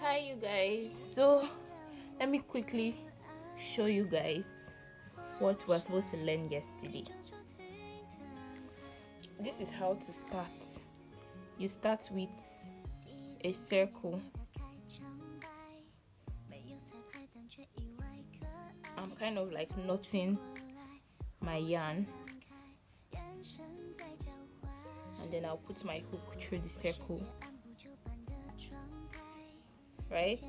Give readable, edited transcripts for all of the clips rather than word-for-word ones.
Hi you guys, so let me quickly show you guys what we're supposed to learn yesterday. This is how to start. You start with a circle. I'm kind of like knotting my yarn, and then I'll put my hook through the circle, right?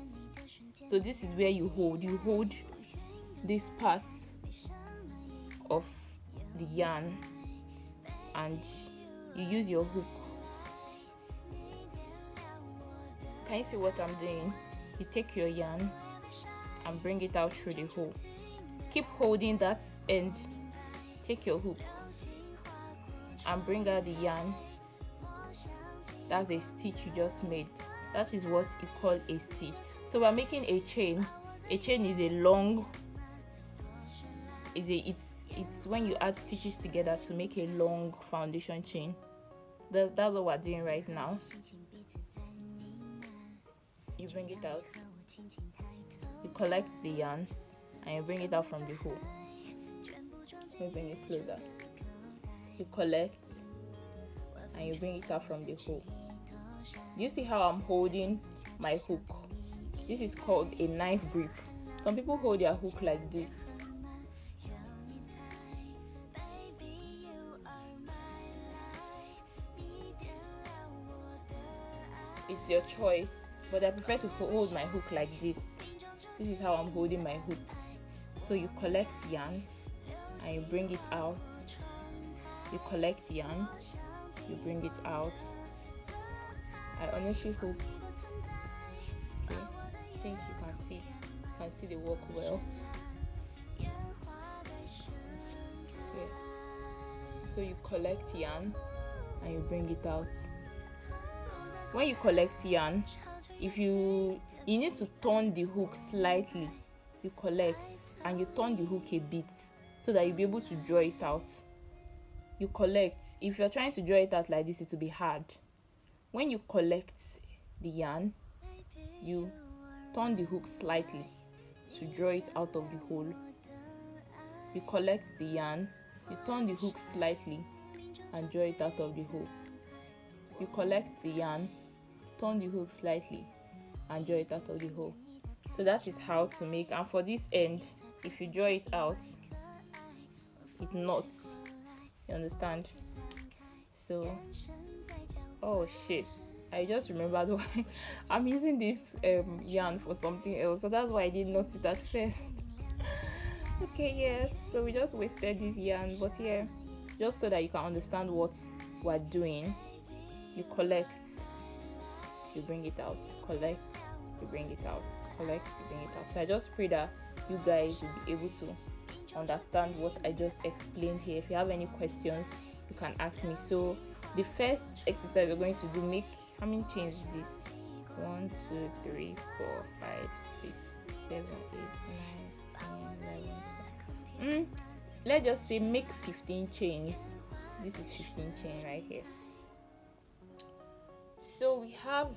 So this is where you hold this part of the yarn and you use your hook. Can you see what I'm doing? You take your yarn and bring it out through the hole. Keep holding that end. Take your hook and bring out the yarn. That's a stitch you just made. That is what you call a stitch. So we're making a chain. A chain is a long, it's when you add stitches together to make a long foundation chain. That's what we're doing right now. You bring it out, you collect the yarn and you bring it out from the hole. Let me bring it closer. You collect and you bring it out from the hole. Do you see how I'm holding my hook? This is called a knife grip. Some people hold their hook like this. It's your choice, but I prefer to hold my hook like this. This is how I'm holding my hook. So you collect yarn and you bring it out. You collect yarn, you bring it out. I honestly hope I think you can see the work well. Okay. So you collect yarn and you bring it out. When you collect yarn, if you need to turn the hook slightly, you collect and you turn the hook a bit so that you'll be able to draw it out. You collect. If you're trying to draw it out like this, it will be hard. When you collect the yarn, you turn the hook slightly to draw it out of the hole. You collect the yarn, you turn the hook slightly and draw it out of the hole. You collect the yarn, turn the hook slightly and draw it out of the hole. So that is how to make. And for this end, if you draw it out, it knots. You understand? So, oh shit, I just remembered why I'm using this yarn for something else, so that's why I didn't notice it at first. Okay, yes, so we just wasted this yarn, but yeah, just so that you can understand what we're doing. You collect, you bring it out, collect, you bring it out, collect, you bring it out. So I just pray that you guys will be able to understand what I just explained here. If you have any questions, you can ask me. So the first exercise we're going to do, make, how many chains is this? 1 2 3 4 5 6 7 8 9 10 11 12. Let's just say make 15 chains. This is 15 chain right here. So we have